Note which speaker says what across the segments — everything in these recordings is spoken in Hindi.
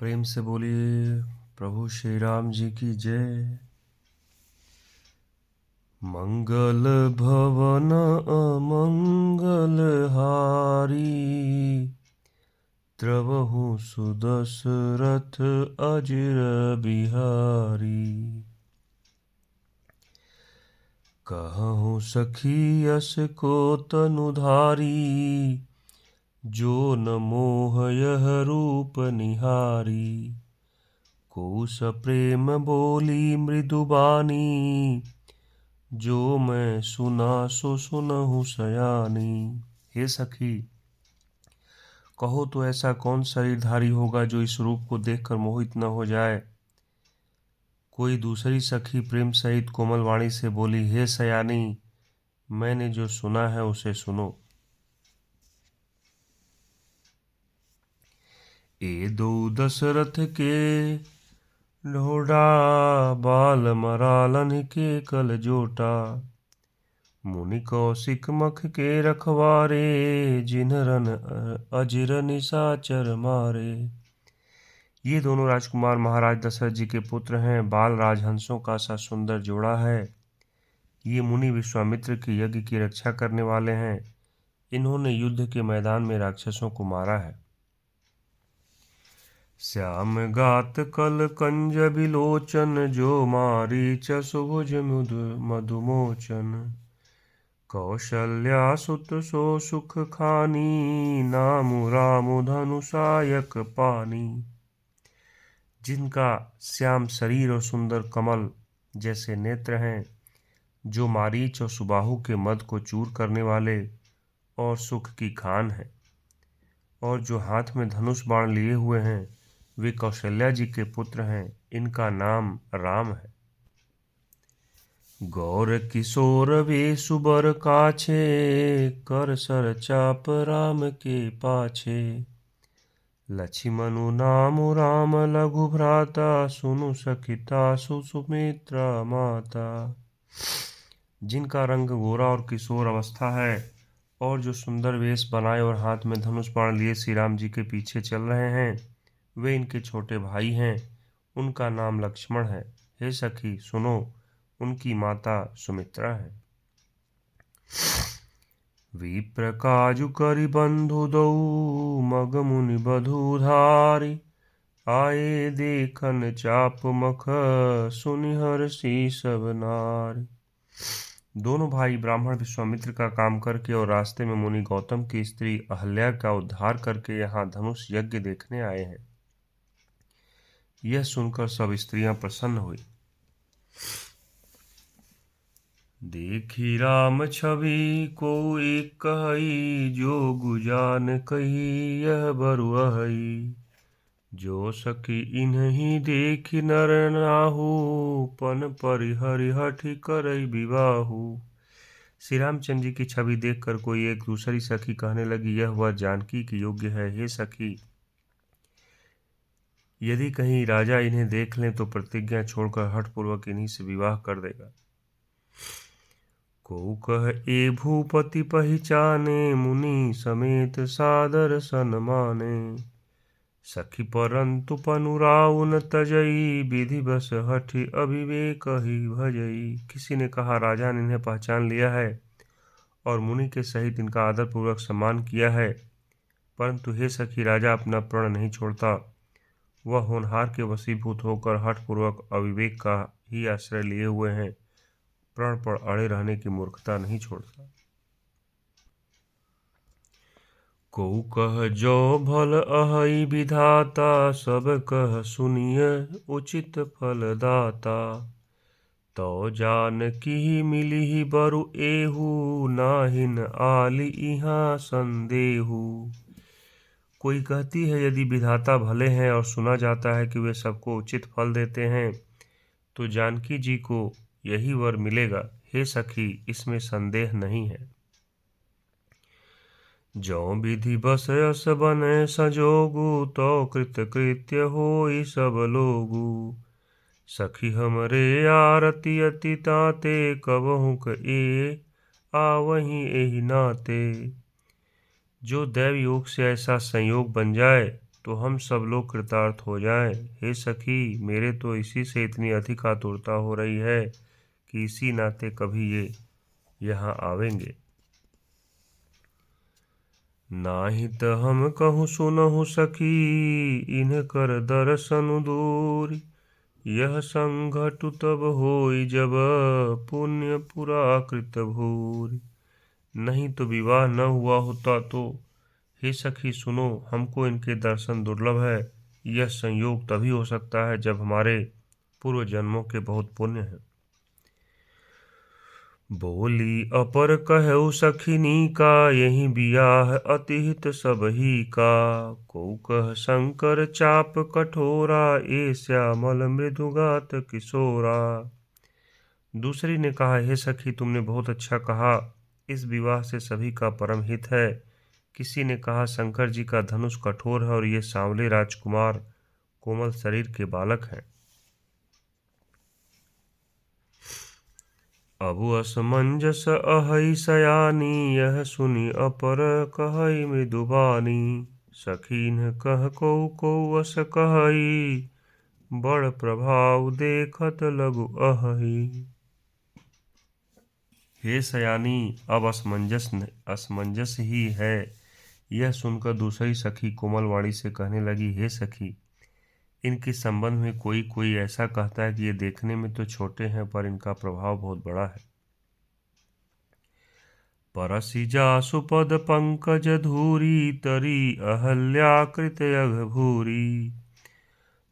Speaker 1: प्रेम से बोलिए प्रभु श्री राम जी की जय। मंगल भवन अमंगल हारी, द्रवहु सुदशरथ अजिर बिहारी। कहूँ सखी यस को तनुधारी, जो न मोह यह रूप निहारी। को सप्रेम बोली मृदुबानी, जो मैं सुना सो सुनहु सयानी। हे सखी, कहो तो ऐसा कौन शरीरधारी होगा जो इस रूप को देखकर मोहित न हो जाए। कोई दूसरी सखी प्रेम सहित कोमल वाणी से बोली, हे सयानी, मैंने जो सुना है उसे सुनो। ए दो दशरथ के ढोड़ा, बाल मरालन के कल जोटा। मुनि कौशिक मख के रखवारे, जिन्हरन अजिर निशाचर मारे। ये दोनों राजकुमार महाराज दशरथ जी के पुत्र हैं। बाल राजहंसों का सा सुंदर जोड़ा है। ये मुनि विश्वामित्र के यज्ञ की रक्षा करने वाले हैं। इन्होंने युद्ध के मैदान में राक्षसों को मारा है। श्याम गात कल कंज बिलोचन, जो मारीच सुभुज मधुमोचन। कौशल्या सुत सो सुख खानी, नामु राम धनुषायक पानी। जिनका श्याम शरीर और सुंदर कमल जैसे नेत्र हैं, जो मारीच और सुबाहु के मद को चूर करने वाले और सुख की खान है, और जो हाथ में धनुष बाण लिए हुए हैं, वे कौशल्या जी के पुत्र हैं। इनका नाम राम है। गौर किशोर वे सुबर काछे, कर सर चाप राम के पाछे। लक्ष्मणु नाम राम लघु भ्राता, सुनु सखिता सुमित्रा माता। जिनका रंग गोरा और किशोर अवस्था है, और जो सुंदर वेश बनाए और हाथ में धनुष बाण लिए श्री राम जी के पीछे चल रहे हैं, वे इनके छोटे भाई हैं। उनका नाम लक्ष्मण है। हे सखी सुनो, उनकी माता सुमित्रा है। विप्र काजु करि बंधु दौ, मग मुनि बधुधारी। आए देखन चाप मख, सुनि हर्षि सब नारी। दोनों भाई ब्राह्मण विश्वामित्र का काम करके और रास्ते में मुनि गौतम की स्त्री अहल्या का उद्धार करके यहाँ धनुष यज्ञ देखने आए हैं। यह सुनकर सब स्त्रियां प्रसन्न हुई। देखी राम छवि को एक कही, जो गुजान कही यह बरु अहई। जो सखी इन्हीं देखी नर नाहु, पन परिहरि हठि करई विवाहु। श्री रामचंद्र जी की छवि देखकर कोई एक दूसरी सखी कहने लगी, यह वह जानकी की योग्य है। हे सखी, यदि कहीं राजा इन्हें देख लें तो प्रतिज्ञा छोड़कर हठपूर्वक इन्हीं से विवाह कर देगा। को कह ए भूपति पहिचाने, मुनि समेत सादर सन्माने। सखी परंतु पनुराउ न तजई, विधि बस हठि अविवेक ही भजई। किसी ने कहा, राजा ने इन्हें पहचान लिया है और मुनि के सहित इनका आदर पूर्वक सम्मान किया है, परंतु हे सखी, राजा अपना प्रण नहीं छोड़ता। वह होनहार के वशीभूत होकर हठपूर्वक अविवेक का ही आश्रय लिए हुए हैं, प्रण पर अड़े रहने की मूर्खता नहीं छोड़ता। को कह जो भल अहई विधाता, सब कह सुनिय उचित फल दाता। तो जानकी मिली बरु एहू, नाहिन आली इहाँ संदेहू। कोई कहती है, यदि विधाता भले हैं और सुना जाता है कि वे सबको उचित फल देते हैं, तो जानकी जी को यही वर मिलेगा। हे सखी, इसमें संदेह नहीं है। जो विधि बस यस बने संजोगु, तो कृत कृत्य होई सब लोगु। सखी हमरे आरती अति ताते, कबहुँ ए आवहीं एहि नाते। जो दैव योग से ऐसा संयोग बन जाए तो हम सब लोग कृतार्थ हो जाएं। हे सखी, मेरे तो इसी से इतनी अधिक आतुरता हो रही है कि इसी नाते कभी ये यहाँ आवेंगे। नाही त हम कहूँ सुनहु सखी, इनकर दर्शन दूर। यह संघटु तब होई जब, पुण्य पुरा कृत भूर। नहीं तो विवाह न हुआ होता तो। हे सखी सुनो, हमको इनके दर्शन दुर्लभ है। यह संयोग तभी हो सकता है जब हमारे पूर्व जन्मों के बहुत पुण्य हैं। बोली अपर कहऊ सखिनी का, यही बियाह अतिहित सबही का। को कह शंकर चाप कठोरा, ए श्यामल मृदुगात किशोरा। दूसरी ने कहा, हे सखी तुमने बहुत अच्छा कहा, इस विवाह से सभी का परम हित है। किसी ने कहा, शंकर जी का धनुष कठोर है और ये सांवले राजकुमार कोमल शरीर के बालक हैं। अबु असमंजस अहै सयानी, यह सुनी अपर कहई मृदुबानी। सखीन कह को अस कहई, बड़ प्रभाव देखत लघु अहई। हे सयानी, अब असमंजस ही है। यह सुनकर दूसरी सखी कोमल वाणी से कहने लगी, हे सखी, इनके संबंध में कोई कोई ऐसा कहता है कि ये देखने में तो छोटे हैं पर इनका प्रभाव बहुत बड़ा है। परसि जासु पद पंकज धूरी, तरी अहल्याकृत अघ भूरी।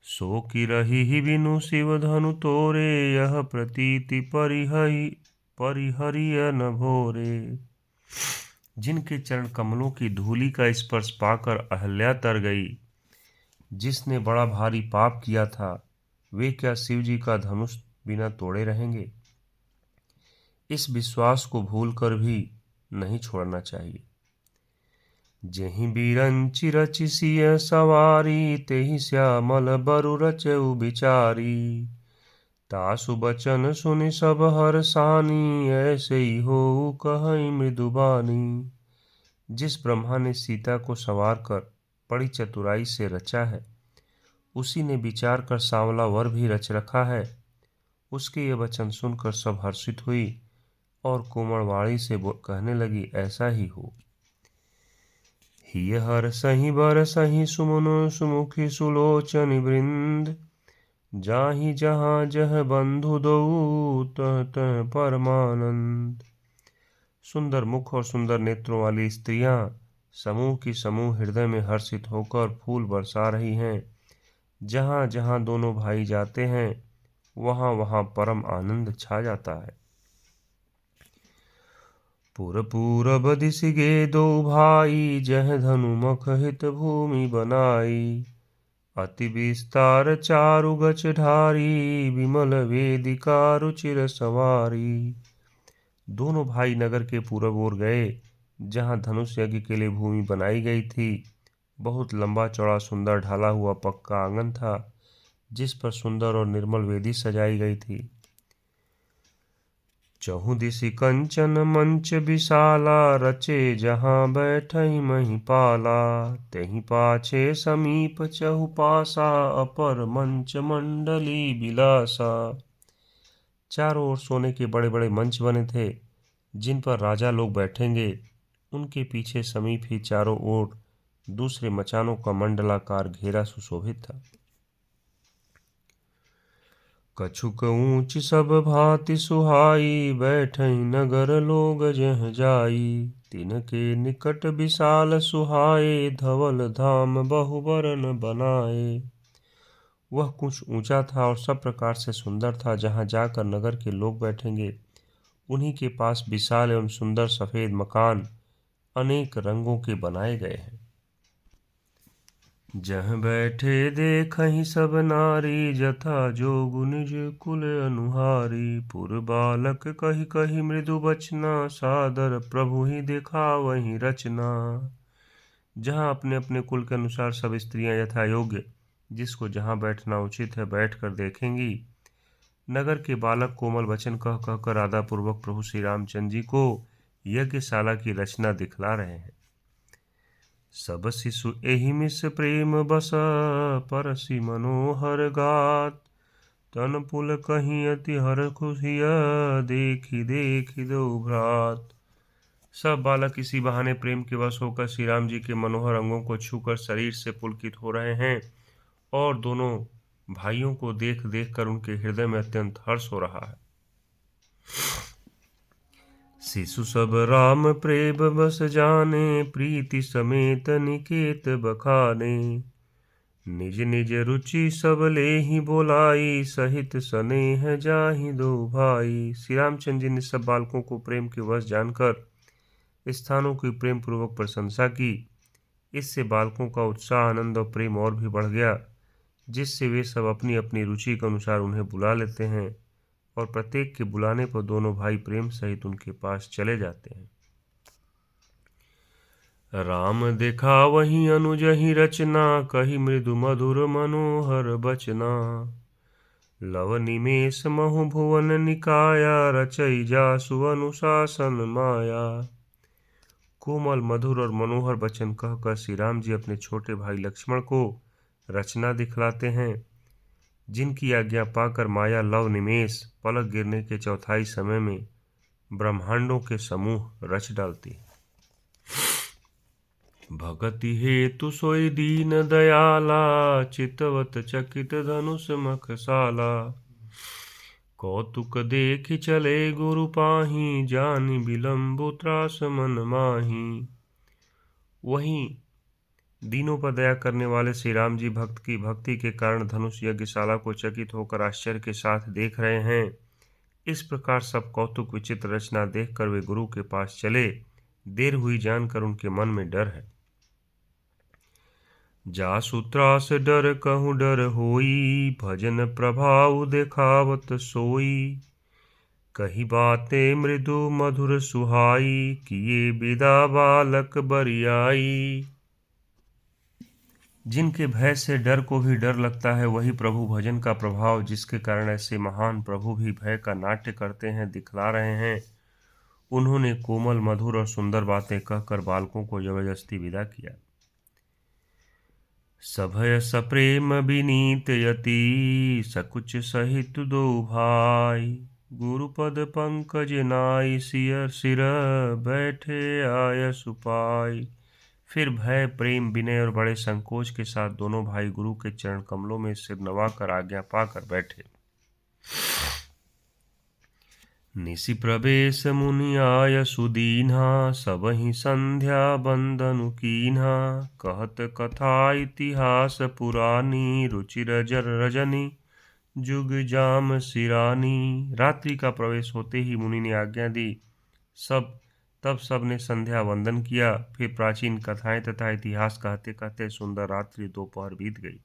Speaker 1: सो की रही बिनु शिव धनु तोरे, यह प्रतीति परिहरिय न भोरे। जिनके चरण कमलों की धूलि का स्पर्श पाकर अहल्या तर गई, जिसने बड़ा भारी पाप किया था, वे क्या शिव जी का धनुष बिना तोड़े रहेंगे। इस विश्वास को भूलकर भी नहीं छोड़ना चाहिए। जेहि बिरंचि रचि सिय सवारी, तेहि श्यामल बरु रचउ बिचारी। तासु बचन सुनि सब हरसानी, ऐसे ही हो कहई मृदुबानी। जिस ब्रह्मा ने सीता को संवार कर बड़ी चतुराई से रचा है, उसी ने विचार कर सांवला वर भी रच रखा है। उसके ये वचन सुनकर सब हर्षित हुई और कोमलवाणी से कहने लगी, ऐसा ही हो। हिय हर सही बर सही सुमन, सुमुखी सुलोचन वृंद। जाहि जहाँ जह बंधु दो, तह तह परमानंद। सुंदर मुख और सुंदर नेत्रों वाली स्त्रियां समूह की समूह हृदय में हर्षित होकर फूल बरसा रही हैं। जहाँ जहाँ दोनों भाई जाते हैं, वहाँ वहाँ परम आनंद छा जाता है। पुर पूरब दिसि गे दो भाई, जह धनु मख हित भूमि बनाई। अति विस्तार चारु गच ढारी, विमल वेदिका रुचिर सवारी। दोनों भाई नगर के पूरब ओर गए, जहाँ धनुष यज्ञ के लिए भूमि बनाई गई थी। बहुत लंबा चौड़ा सुंदर ढाला हुआ पक्का आंगन था, जिस पर सुंदर और निर्मल वेदी सजाई गई थी। चहु दिसि कंचन मंच विशाला, रचे जहाँ बैठई महिपाला। तेहि पाछे समीप चहु पासा, अपर मंच मंडली बिलासा। चारों ओर सोने के बड़े बड़े मंच बने थे, जिन पर राजा लोग बैठेंगे। उनके पीछे समीप ही चारों ओर दूसरे मचानों का मंडलाकार घेरा सुशोभित था। कछुक ऊंच सब भांति सुहाई, बैठई नगर लोग जह जाई। तिनके निकट विशाल सुहाए, धवल धाम बहुबरन बनाए। वह कुछ ऊंचा था और सब प्रकार से सुंदर था। जहाँ जाकर नगर के लोग बैठेंगे, उन्हीं के पास विशाल एवं सुंदर सफेद मकान अनेक रंगों के बनाए गए हैं। जह बैठे देखहि सब नारी, जथा जोगु निज कुल अनुहारी। पुर बालक कही कही मृदु बचना, सादर प्रभु ही दिखावहि रचना। जहाँ अपने अपने कुल के अनुसार सब स्त्रियां यथा योग्य, जिसको जहाँ बैठना उचित है बैठकर देखेंगी। नगर के बालक कोमल वचन कह कहकर आदरपूर्वक प्रभु श्री रामचंद्र जी को यज्ञशाला की रचना दिखला रहे हैं। सब शिशु एहि मिस प्रेम बस, परसि मनोहर गात। तन पुल कहीं अति हर खुशिया, देखी देखी दो भ्रात। सब बालक इसी बहाने प्रेम के वश होकर श्री राम जी के मनोहर अंगों को छूकर शरीर से पुलकित हो रहे हैं और दोनों भाइयों को देख देख कर उनके हृदय में अत्यंत हर्ष हो रहा है। शिशु सब राम प्रेम बस जाने, प्रीति समेत निकेत बखाने। निज निज रुचि सब लेहि बोलाई, सहित स्नेह जाहि दो भाई। श्री रामचंद्र जी ने सब बालकों को प्रेम के वश जानकर स्थानों की प्रेम पूर्वक प्रशंसा की। इससे बालकों का उत्साह, आनंद और प्रेम और भी बढ़ गया, जिससे वे सब अपनी अपनी रुचि के अनुसार उन्हें बुला लेते हैं और प्रत्येक के बुलाने पर दोनों भाई प्रेम सहित उनके पास चले जाते हैं। राम देखा वही अनुजहि रचना, कही मृदु मधुर मनोहर बचना। लव निमेष महु भुवन निकाया, रचई जासु अनुशासन माया। कोमल मधुर और मनोहर वचन कहकर श्री राम जी अपने छोटे भाई लक्ष्मण को रचना दिखलाते हैं, जिनकी आज्ञा पाकर माया लव निमेष पलक गिरने के चौथाई समय में ब्रह्मांडों के समूह रच डालती है। भगति हेतु सोई दीन दयाला, चितवत चकित धनुष मखसाला। कौतुक देखि चले गुरु पाही, जानि विलंबु त्रास मन माही। वहीं दीनों पर दया करने वाले श्री राम जी भक्त की भक्ति के कारण धनुष यज्ञशाला को चकित होकर आश्चर्य के साथ देख रहे हैं। इस प्रकार सब कौतुक विचित्र रचना देखकर वे गुरु के पास चले। देर हुई जानकर उनके मन में डर है। जासु त्रास डर कहूँ डर होई, भजन प्रभाव देखावत सोई। कही बातें मृदु मधुर सुहाई, किए विदा बालक बरियाई। जिनके भय से डर को भी डर लगता है, वही प्रभु भजन का प्रभाव, जिसके कारण ऐसे महान प्रभु भी भय का नाट्य करते हैं, दिखला रहे हैं। उन्होंने कोमल मधुर और सुंदर बातें कहकर बालकों को जबरदस्ती विदा किया। सभय सप्रेम विनीत यति, सकुच सहित दो भाई। गुरुपद पंकज नाई, सिर बैठे आय सुपाई। फिर भय प्रेम विनय और बड़े संकोच के साथ दोनों भाई गुरु के चरण कमलों में सिर नवाकर आज्ञा पाकर बैठे। निशि प्रवेश मुनि आय सुदीन्हा, सबहि संध्या बंदनु कीन्हा। कहत कथा इतिहास पुरानी, रुचिर जर रजनी जुग जाम सिरानी। रात्रि का प्रवेश होते ही मुनि ने आज्ञा दी। तब सबने संध्या वंदन किया। फिर प्राचीन कथाएं तथा इतिहास कहते कहते सुंदर रात्रि दोपहर बीत गई।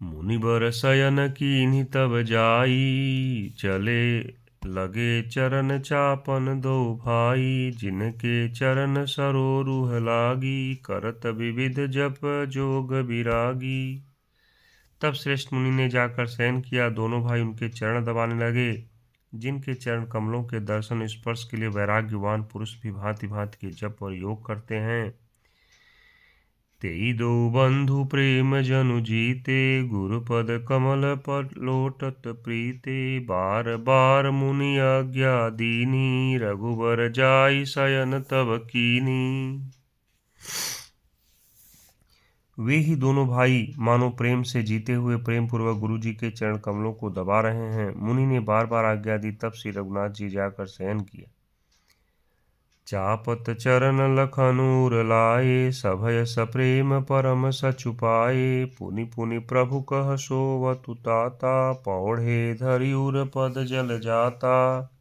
Speaker 1: मुनिवर शयन कीन्हि तब जाई, चले लगे चरण चापन दो भाई। जिनके चरण सरोरुह लागी, करत विविध जप जोग विरागी। तब श्रेष्ठ मुनि ने जाकर शयन किया। दोनों भाई उनके चरण दबाने लगे। जिनके चरण कमलों के दर्शन स्पर्श के लिए वैराग्यवान पुरुष भी भांति भांति के जप और योग करते हैं। तेई दो बंधु प्रेम जनु जीते, गुरुपद कमल पर लोटत प्रीते। बार बार मुनि आज्ञा दीनी, रघुबर जाई शयन तब कीनी। वे ही दोनों भाई मानो प्रेम से जीते हुए प्रेम पूर्वक गुरु जी के चरण कमलों को दबा रहे हैं। मुनि ने बार बार आज्ञा दी, तब श्री रघुनाथ जी जाकर शयन किया। चापत चरण लखनूर लाए, सभय सप्रेम परम सचुपाए। पुनि पुनि प्रभु कह सोवतु ताता, पौढ़े धरिउर पद जल जाता।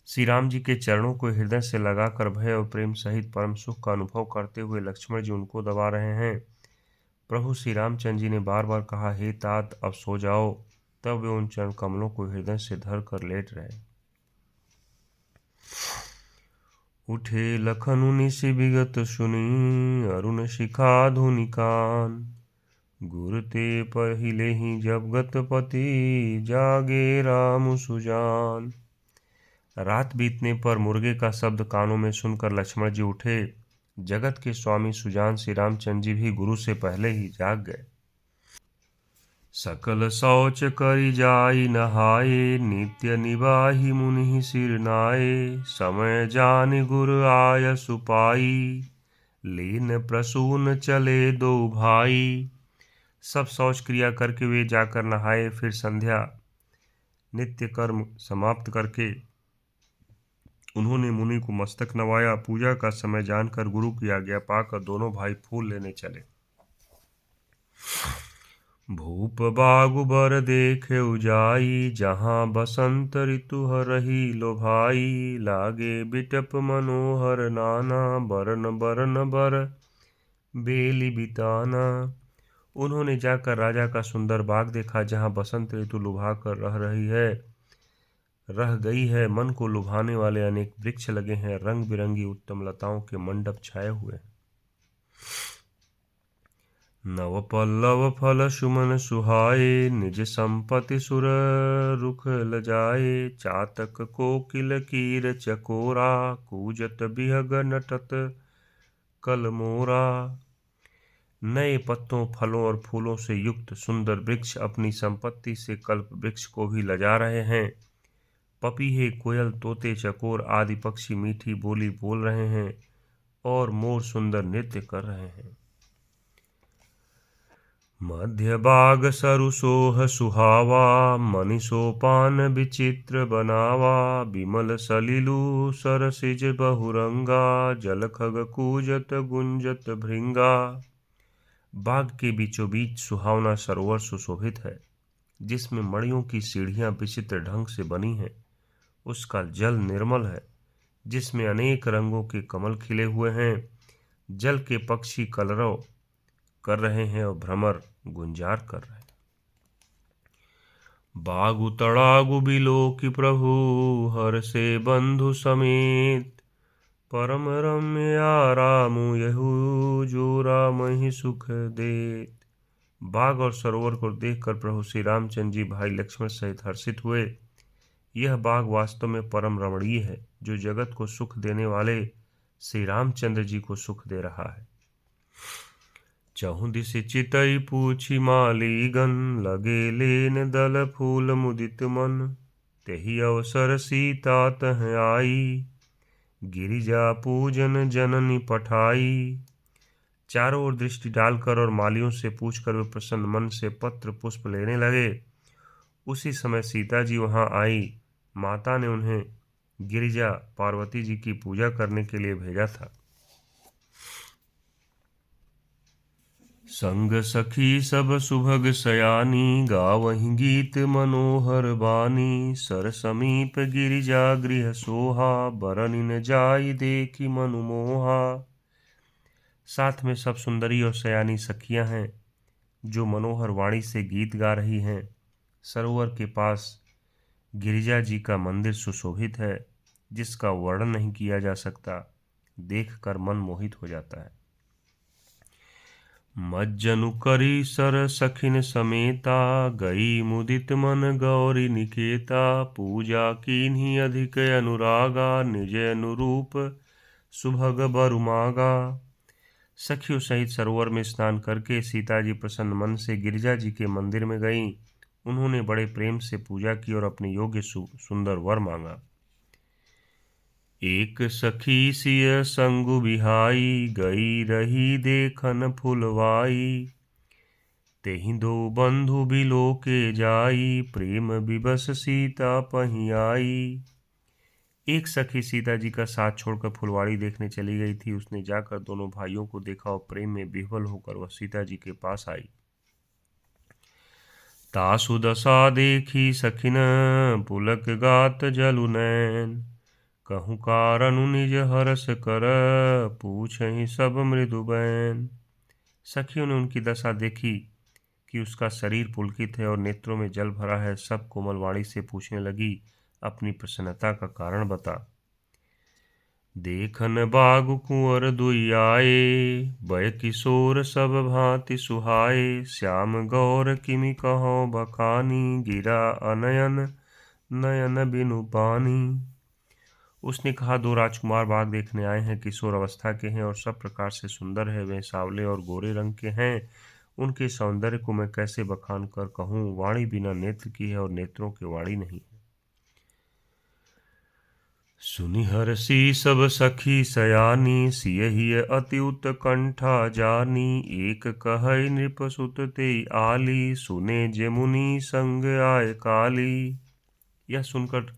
Speaker 1: श्री राम जी के चरणों को हृदय से लगाकर भय और प्रेम सहित परम सुख का अनुभव करते हुए लक्ष्मण जी उनको दबा रहे हैं। प्रभु श्री रामचंद्र जी ने बार बार कहा, हे तात अब सो जाओ। तब वे उन चरण कमलों को हृदय से धर कर लेट रहे। उठे लखनु निशि विगत सुनी, अरुण शिखा धुनि कान। गुर ते पहिले ही जब गतपति, जागे राम सुजान। रात बीतने पर मुर्गे का शब्द कानों में सुनकर लक्ष्मण जी उठे। जगत के स्वामी सुजान श्री रामचंद्र जी भी गुरु से पहले ही जाग गए। सकल शौच करि जाई नहाए, नित्य निवाहि मुनि सिर नाए। समय जान गुर आय सुपाई, लीन प्रसून चले दो भाई। सब शौच क्रिया करके वे जाकर नहाए। फिर संध्या नित्य कर्म समाप्त करके उन्होंने मुनि को मस्तक नवाया। पूजा का समय जानकर गुरु की आज्ञा पाकर दोनों भाई फूल लेने चले। भूप बागु बर देखे उजाई, जहाँ बसंत ऋतु हरहि लो भाई। लागे बिटप मनोहर नाना, बरन बरन बर बेली बिताना। उन्होंने जाकर राजा का सुंदर बाग देखा, जहाँ बसंत ऋतु लुभा कर रह गई है। मन को लुभाने वाले अनेक वृक्ष लगे हैं। रंग बिरंगी उत्तम लताओं के मंडप छाए हुए हैं। नव पल्लव फल सुमन सुहाए, निज संपत्ति सुर रुख लजाए। चातक कोकिल कीर चकोरा, कूजत बिहग नटत कल मोरा। नए पत्तों, फलों और फूलों से युक्त सुंदर वृक्ष अपनी संपत्ति से कल्प वृक्ष को भी लजा रहे हैं। पपीहे, कोयल, तोते, चकोर आदि पक्षी मीठी बोली बोल रहे हैं और मोर सुंदर नृत्य कर रहे हैं। मध्य बाग सरु सोह सुहावा, मणि सोपान विचित्र बनावा। बिमल सलिलु सरसिज बहुरंगा, जल खग कूजत गुंजत भृंगा। बाग के बीचों बीच सुहावना सरोवर सुशोभित है, जिसमें मणियों की सीढ़ियां विचित्र ढंग से बनी हैं। उसका जल निर्मल है, जिसमें अनेक रंगों के कमल खिले हुए हैं। जल के पक्षी कलरव कर रहे हैं और भ्रमर गुंजार कर रहे हैं। बागु तड़ागु बिलो की प्रभु, हर से बंधु समेत। परम रम्य आरामु यहु, जो राम ही सुख देत। बाग और सरोवर को देखकर प्रभु श्री रामचंद्र जी भाई लक्ष्मण सहित हर्षित हुए। यह बाग वास्तव में परम रमणीय है, जो जगत को सुख देने वाले श्री रामचंद्र जी को सुख दे रहा है। चहुं दिसि चितई पूछी मालीगन, लगे लेन दल फूल मुदित मन। तेहि अवसर सीता तह आई, गिरिजा पूजन जननी पठाई। चारों ओर दृष्टि डालकर और मालियों से पूछकर वे प्रसन्न मन से पत्र पुष्प लेने लगे। उसी समय सीता जी वहां आई। माता ने उन्हें गिरिजा पार्वती जी की पूजा करने के लिए भेजा था। संग सखी सब सुभग सयानी, गावहीं गीत मनोहर बानी। सर समीप गिरिजा गृह सोहा, बरनि न जाई देखी मनु मोहा। साथ में सब सुंदरी और सयानी सखियां हैं, जो मनोहर वाणी से गीत गा रही हैं। सरोवर के पास गिरिजा जी का मंदिर सुशोभित है, जिसका वर्णन नहीं किया जा सकता। देखकर मन मोहित हो जाता है। मज्जनु करी सर सखिन समेता, गई मुदित मन गौरी निकेता। पूजा कीन्ही अधिक अनुरागा, निज अनुरूप सुभग बरु मागा। सखियों सहित सरोवर में स्नान करके सीता जी प्रसन्न मन से गिरिजा जी के मंदिर में गईं। उन्होंने बड़े प्रेम से पूजा की और अपने योग्य सुंदर वर मांगा। एक सखी सिय संगु बिहाई, गई रही देखन फुलवाई। तेहि दो बंधु बिलो के जाई, प्रेम विवश सीता पही आई। एक सखी सीता जी का साथ छोड़कर फुलवाड़ी देखने चली गई थी। उसने जाकर दोनों भाइयों को देखा और प्रेम में विह्वल होकर वह सीता जी के पास आई। तासु दशा देखी सखिन, पुलक गात जलु नैन। कहूँ कारणु निज हरस कर, पूछहि सब मृदु बैन। सखियों ने उनकी दशा देखी कि उसका शरीर पुलकित है और नेत्रों में जल भरा है। सब कोमल वाणी से पूछने लगी, अपनी प्रसन्नता का कारण बता। देखन बागु कुंवर दुई आए, बय किशोर सब भांति सुहाए। श्याम गौर किमि कहो बखानी, गिरा अनयन नयन बिनु पानी। उसने कहा, दो राजकुमार बाग देखने आए हैं, किशोर अवस्था के हैं और सब प्रकार से सुंदर है। वे सांवले और गोरे रंग के हैं। उनके सौंदर्य को मैं कैसे बखान कर कहूँ। वाणी बिना नेत्र की है और नेत्रों की वाणी नहीं है। सुनि हरषि सब सखी सयानी, सियहि अति उत्कंठा जानी। एक कहै नृप सुत तेई आली, सुने जे मुनि संग आय काली। यह सुनकर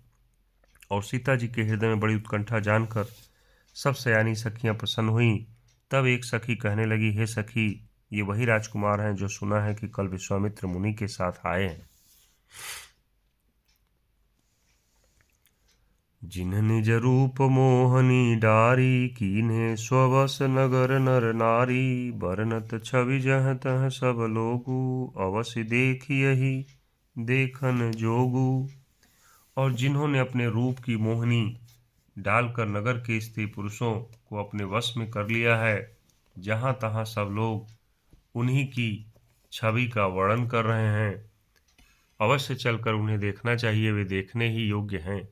Speaker 1: और सीता जी के हृदय में बड़ी उत्कंठा जानकर सब सयानी सखियां प्रसन्न हुईं। तब एक सखी कहने लगी, हे सखी, ये वही राजकुमार हैं जो सुना है कि कल विश्वामित्र मुनि के साथ आए हैं। जिन्ह निज रूप मोहनी डारी, कीन्हे स्ववश नगर नर नारी। बरनत छवि जह तह सब लोगु, अवश्य देखियहि देखन जोगु। और जिन्होंने अपने रूप की मोहनी डालकर नगर के स्त्री पुरुषों को अपने वश में कर लिया है, जहाँ तहाँ सब लोग उन्हीं की छवि का वर्णन कर रहे हैं। अवश्य चलकर उन्हें देखना चाहिए, वे देखने ही योग्य हैं।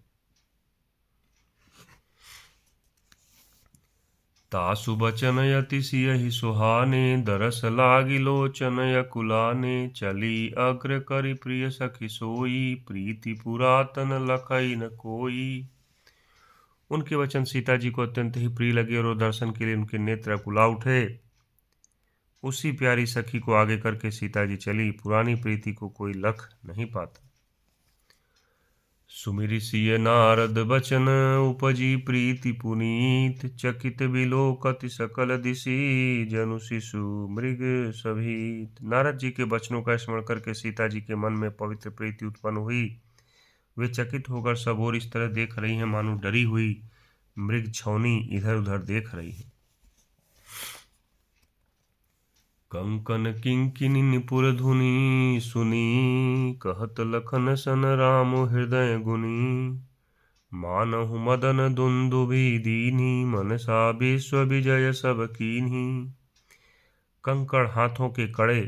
Speaker 1: तासु बचन यति सियहि सुहाने, दरस लागी लोचन यकुलाने। चली अग्र करि प्रिय सखी सोई, प्रीति पुरातन लखई न कोई। उनके वचन सीता जी को अत्यंत ही प्रिय लगे और दर्शन के लिए उनके नेत्र अकुला उठे। उसी प्यारी सखी को आगे करके सीता जी चली। पुरानी प्रीति को कोई लख नहीं पाता। सुमिरि सिय नारद बचन, उपजी प्रीति पुनीत। चकित बिलोकति सकल दिशि, जनु शिशु मृग सभीत। नारद जी के वचनों का स्मरण करके सीता जी के मन में पवित्र प्रीति उत्पन्न हुई। वे चकित होकर सब ओर इस तरह देख रही हैं मानो डरी हुई मृग छौनी इधर उधर देख रही है। कंकन किंकिनी निपुर धुनि, सुनी कहत लखन सन राम हृदय गुनी। मानहु मदन दुंदुभि दीन्ही, मनसा विश्व विजय सब कीन्ही। कंकड़ हाथों के कड़े,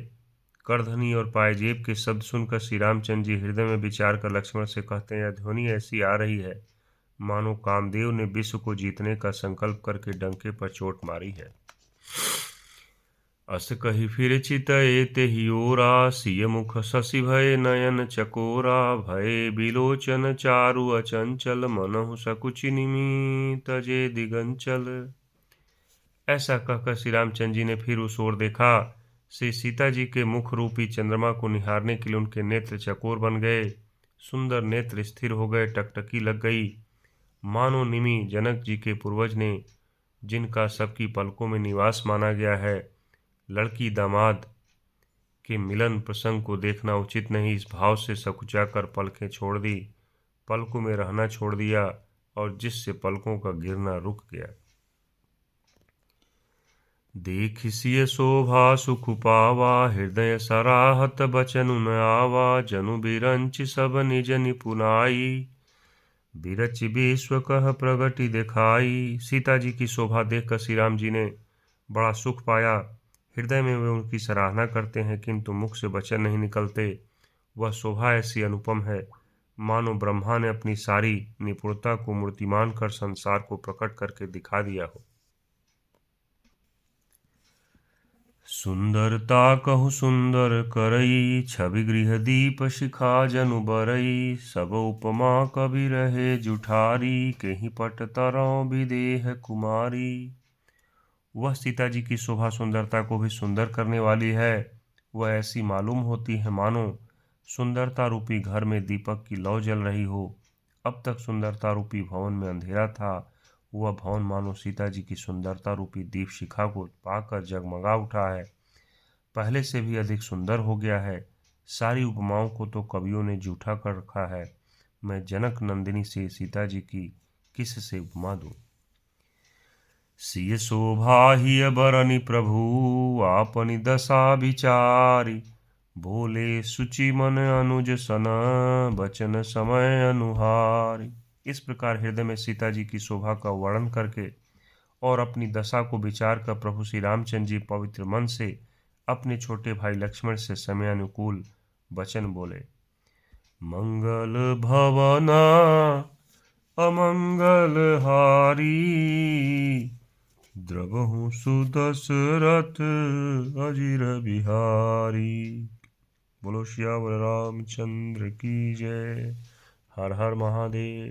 Speaker 1: करधनी और पायजेब के शब्द सुनकर श्री रामचंद्र जी हृदय में विचार कर लक्ष्मण से कहते हैं, यह ध्वनि ऐसी आ रही है मानो कामदेव ने विश्व को जीतने का संकल्प करके डंके पर चोट मारी है। अस कहि फिर चितए तेहि ओरा, सिय मुख शशि भय नयन चकोरा। भय बिलोचन चारु अचंचल, मनहु सकुचि निमि तजे दिगंचल। ऐसा कहकर श्री रामचंद्र जी ने फिर उस ओर देखा। श्री सीता जी के मुख रूपी चंद्रमा को निहारने के लिए उनके नेत्र चकोर बन गए। सुंदर नेत्र स्थिर हो गए, टकटकी लग गई, मानो निमि जनक जी के पूर्वज ने, जिनका सबकी पलकों में निवास माना गया है, लड़की दामाद के मिलन प्रसंग को देखना उचित नहीं, इस भाव से सकुचाकर पलकें छोड़ दी, पलकों में रहना छोड़ दिया और जिससे पलकों का गिरना रुक गया। देख सिय शोभा सुख पावा, हृदय सराहत बचन न आवा। जनु बिरंच सब निज निपुनाई, बिरच विश्व कह प्रगति दिखाई। सीता जी की शोभा देखकर श्री राम जी ने बड़ा सुख पाया। हृदय में वे उनकी सराहना करते हैं, किंतु मुख से वचन नहीं निकलते। वह शोभा ऐसी अनुपम है मानो ब्रह्मा ने अपनी सारी निपुणता को मूर्तिमान कर संसार को प्रकट करके दिखा दिया हो। सुंदरता कहु सुंदर करई, छवि गृह दीप शिखा जनु बरई। सब उपमा कवि रहे जुठारी, कहीं पट तरौ विदेह कुमारी। वह सीता जी की शोभा सुंदरता को भी सुंदर करने वाली है। वह ऐसी मालूम होती है मानो सुंदरता रूपी घर में दीपक की लौ जल रही हो। अब तक सुंदरता रूपी भवन में अंधेरा था, वह भवन मानो सीता जी की सुंदरता रूपी दीप शिखा को पाकर जगमगा उठा है, पहले से भी अधिक सुंदर हो गया है। सारी उपमाओं को तो कवियों ने जूठा कर रखा है, मैं जनक नंदिनी से सीता जी की किस से उपमा दूं। सिय शोभा ही बरनि प्रभु, आपनि दशा विचारी। बोले सुचि मन अनुज सन, बचन समय अनुहारी। इस प्रकार हृदय में सीता जी की शोभा का वर्णन करके और अपनी दशा को विचार कर प्रभु श्री रामचंद्र जी पवित्र मन से अपने छोटे भाई लक्ष्मण से समय अनुकूल वचन बोले। मंगल भवना अमंगल हारी। द्रवहु सुदशरथ अजिर बिहारी। बोलो श्याम रामचंद्र की जय। हर हर महादेव।